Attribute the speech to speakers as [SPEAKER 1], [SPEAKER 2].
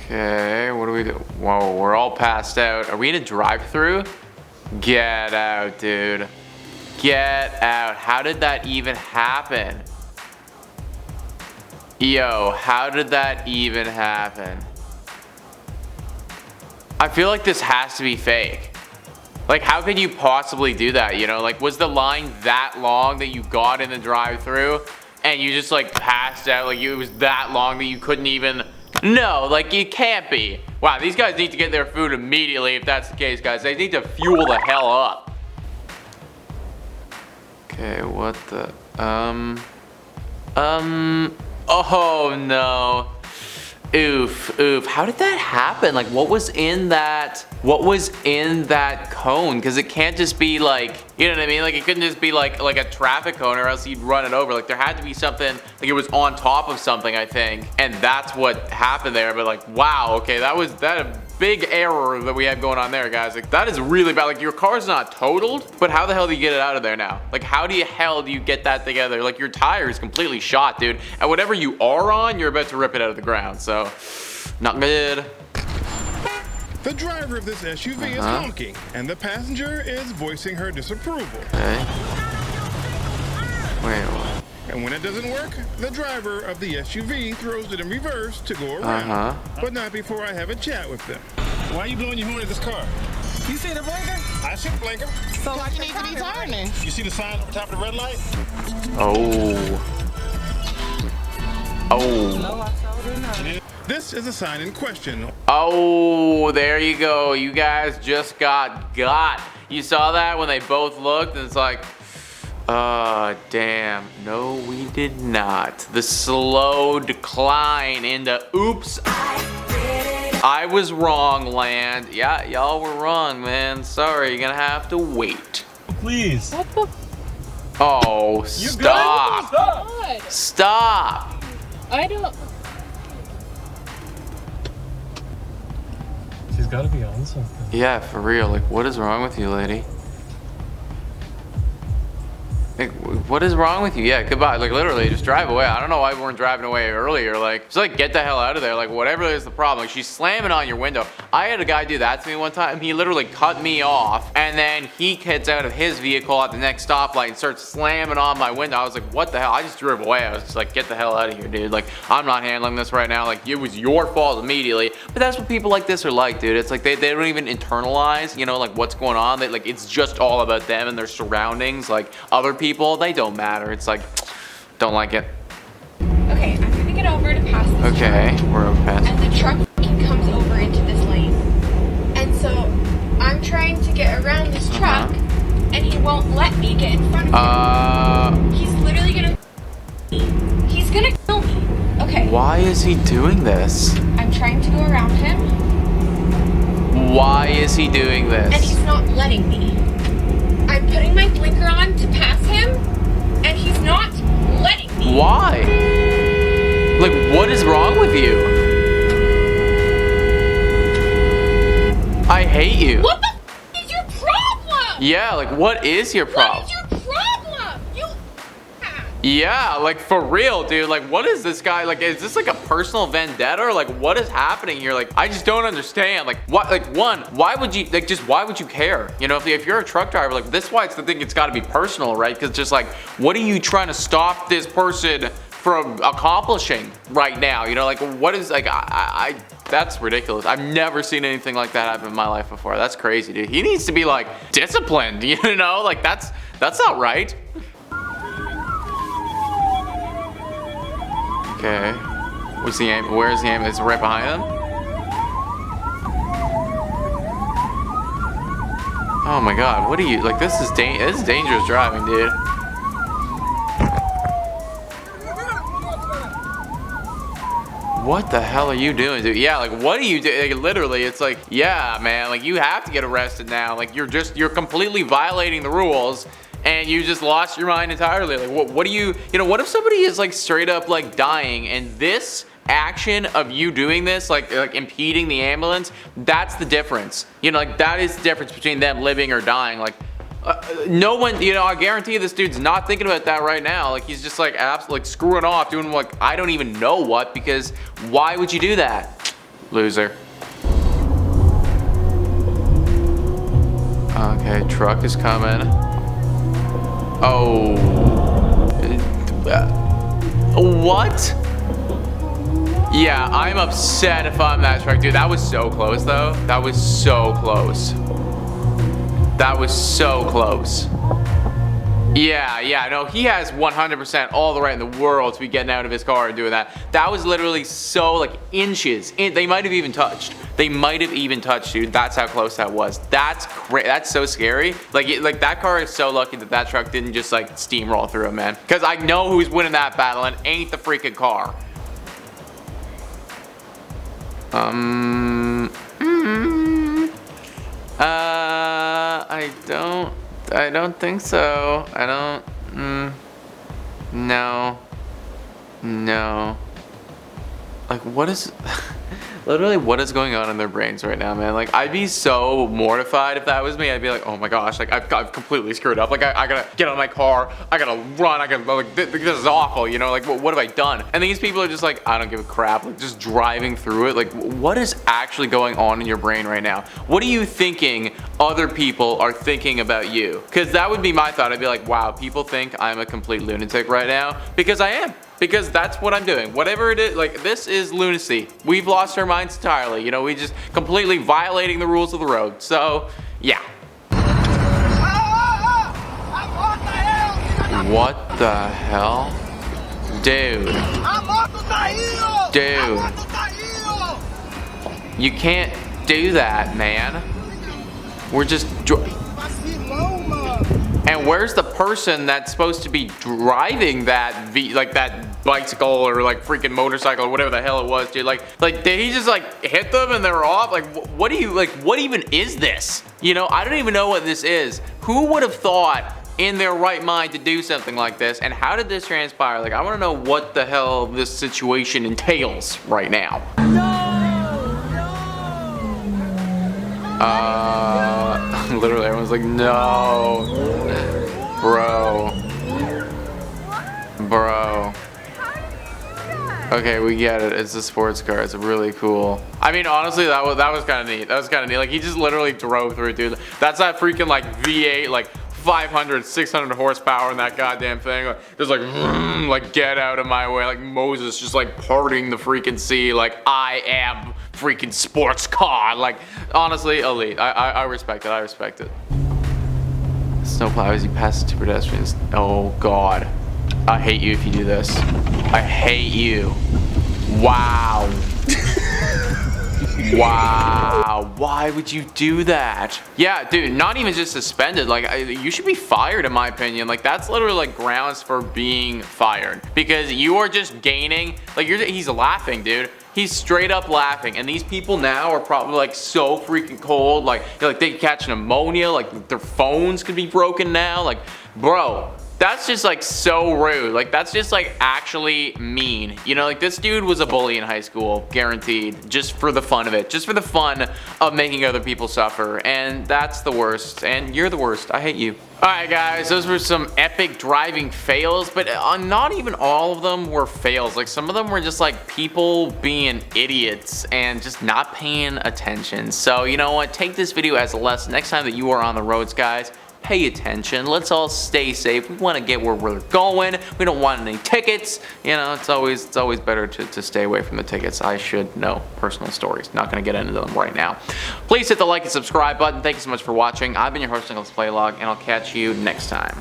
[SPEAKER 1] Okay, what do we do? Whoa, we're all passed out. Are we in a drive-thru? Get out, dude. Get out. How did that even happen? Yo, how did that even happen? I feel like this has to be fake. Like, how could you possibly do that, you know? Like, was the line that long that you got in the drive-thru and you just, like, passed out? Like, it was that long that you couldn't even... No, like, it can't be. Wow, these guys need to get their food immediately if that's the case, guys. They need to fuel the hell up. Okay, what the... Oh, no. Oof, oof. How did that happen? Like, what was in that cone? Because it can't just be like, you know what I mean? Like, it couldn't just be like a traffic cone or else you'd run it over. Like, there had to be something, like it was on top of something, I think. And that's what happened there. But like, wow, okay, that a big error that we have going on there, guys. Like, that is really bad. Like, your car's not totaled, but how the hell do you get it out of there now? Like, how do you get that together? Like, your tire is completely shot, dude. And whatever you are on, you're about to rip it out of the ground. So, not good.
[SPEAKER 2] The driver of this SUV is honking, and the passenger is voicing her disapproval.
[SPEAKER 1] Okay. Wait, what?
[SPEAKER 2] And when it doesn't work, the driver of the SUV throws it in reverse to go around. But not before I have a chat with them. Why are you blowing your horn at this car? You see the blinker? I see the blinker. So why you need to be turning? You see the sign on top of the red light?
[SPEAKER 1] Oh. Oh.
[SPEAKER 2] No, I told her not. This is a sign in question.
[SPEAKER 1] Oh, there you go. You guys just got. You saw that when they both looked and it's like, damn. No, we did not. The slow decline into oops. I was wrong, land. Yeah, y'all were wrong, man. Sorry, you're gonna have to wait.
[SPEAKER 3] Please.
[SPEAKER 1] What the? Oh, stop. Stop.
[SPEAKER 4] I don't.
[SPEAKER 3] She's gotta be on something.
[SPEAKER 1] Yeah, for real. Like, what is wrong with you, lady? Like, what is wrong with you? Yeah, goodbye. Like, literally, just drive away. I don't know why we weren't driving away earlier. Like, just like, get the hell out of there. Like, whatever is the problem. Like, she's slamming on your window. I had a guy do that to me one time. He literally cut me off, and then he gets out of his vehicle at the next stoplight and starts slamming on my window. I was like, what the hell? I just drove away. I was just like, get the hell out of here, dude. Like, I'm not handling this right now. Like, it was your fault immediately. But that's what people like this are like, dude. It's like, they don't even internalize, you know, like, what's going on. They, like, it's just all about them and their surroundings. Like, other people, they don't matter. It's like, don't like it.
[SPEAKER 4] Okay, I'm gonna get over to pass this
[SPEAKER 1] Okay,
[SPEAKER 4] truck,
[SPEAKER 1] we're over past.
[SPEAKER 4] and the truck comes over into this lane. And so I'm trying to get around this truck, and he won't let me get in front of him. He's literally gonna. He's gonna kill me. Okay.
[SPEAKER 1] Why is he doing this?
[SPEAKER 4] I'm trying to go around him.
[SPEAKER 1] Why is he doing this?
[SPEAKER 4] And he's not letting me. I'm putting my blinker on to pass him, and he's not letting me.
[SPEAKER 1] Why? Like, what is wrong with you? I hate you.
[SPEAKER 4] What the f is your problem?
[SPEAKER 1] Yeah, like, what is your problem?
[SPEAKER 4] What is your problem? You.
[SPEAKER 1] Yeah, like, for real, dude. Like, what is this guy? Like, is this like a personal vendetta? Or like, what is happening here? Like, I just don't understand. Like, what? Like, one, why would you, like, just why would you care? You know, if you're a truck driver, like, this is why it's the thing, it's gotta be personal, right? Because just like, what are you trying to stop this person from accomplishing right now? You know, like, what is, like, that's ridiculous. I've never seen anything like that happen in my life before. That's crazy, dude. He needs to be, like, disciplined, you know? Like, that's not right. Okay. Where's the ambulance? Is it right behind them? Oh my god, what are you, like, this is dangerous driving, dude. What the hell are you doing, dude? Yeah, like, what are you doing? Like, literally, it's like, yeah, man, like, you have to get arrested now. Like, you're completely violating the rules, and you just lost your mind entirely. Like, what do you know, what if somebody is, like, straight up, like, dying, and this action of you doing this, like impeding the ambulance, that's the difference. You know, like, that is the difference between them living or dying. Like, no one, you know, I guarantee this dude's not thinking about that right now. Like, he's just, like, absolutely, like, screwing off, doing, like, I don't even know what, because why would you do that? Loser. Okay, truck is coming. Oh. What? Yeah, I'm upset if I'm that truck. Dude, that was so close, though. That was so close. That was so close. Yeah, no, he has 100% all the right in the world to be getting out of his car and doing that. That was literally so, like, inches. They might have even touched. They might have even touched, dude. That's how close that was. That's great. That's so scary. Like that car is so lucky that that truck didn't just, like, steamroll through him, man. Because I know who's winning that battle, and it ain't the freaking car. I don't think so. No. Like, what is, literally, what is going on in their brains right now, man? Like, I'd be so mortified if that was me. I'd be like, oh my gosh, like, I've completely screwed up. Like, I gotta get out of my car. I gotta run. Like, this is awful, you know? Like, what have I done? And these people are just like, I don't give a crap. Like, just driving through it. Like, what is actually going on in your brain right now? What are you thinking other people are thinking about you? Because that would be my thought. I'd be like, wow, people think I'm a complete lunatic right now. Because I am. Because that's what I'm doing. Whatever it is, like, this is lunacy. We've lost our minds entirely. You know, we just completely violating the rules of the road. So, yeah. What the hell? Dude. Dude. You can't do that, man. We're just... And where's the person that's supposed to be driving that that bicycle or like freaking motorcycle or whatever the hell it was, dude? Like did he just like hit them and they're off? Like, what do you, like, what even is this? You know, I don't even know what this is. Who would have thought in their right mind to do something like this? And how did this transpire? Like, I want to know what the hell this situation entails right now. Literally everyone's like, no. Bro. Okay, we get it. It's a sports car. It's really cool. I mean, honestly, that was kind of neat. That was kind of neat. Like, he just literally drove through it, dude. That's that freaking, like, V8, like, 500, 600 horsepower in that goddamn thing. Like, just like, get out of my way. Like, Moses just, like, parting the freaking sea. Like, I am freaking sports car. Like, honestly, elite. I respect it. I respect it. Snowplow as he passes two pedestrians. Oh, God. I hate you if you do this. I hate you. Wow. Wow. Why would you do that? Yeah, dude, not even just suspended. Like, you should be fired, in my opinion. Like, that's literally like grounds for being fired. Because you are just gaining. Like, he's laughing, dude. He's straight up laughing, and these people now are probably like so freaking cold. Like they could catch pneumonia. Like, their phones could be broken now. Like, bro, that's just like so rude. Like, that's just like actually mean. You know, like, this dude was a bully in high school, guaranteed, just for the fun of it, just for the fun of making other people suffer. And that's the worst. And you're the worst. I hate you. Alright guys, those were some epic driving fails, but not even all of them were fails. Like, some of them were just like people being idiots and just not paying attention. So, you know what? Take this video as a lesson. Next time that you are on the roads, guys, pay attention. Let's all stay safe. We want to get where we're going. We don't want any tickets. You know, it's always better to stay away from the tickets. I should know personal stories. Not going to get into them right now. Please hit the like and subscribe button. Thank you so much for watching. I've been your host, Nicholas Playlog, and I'll catch you next time.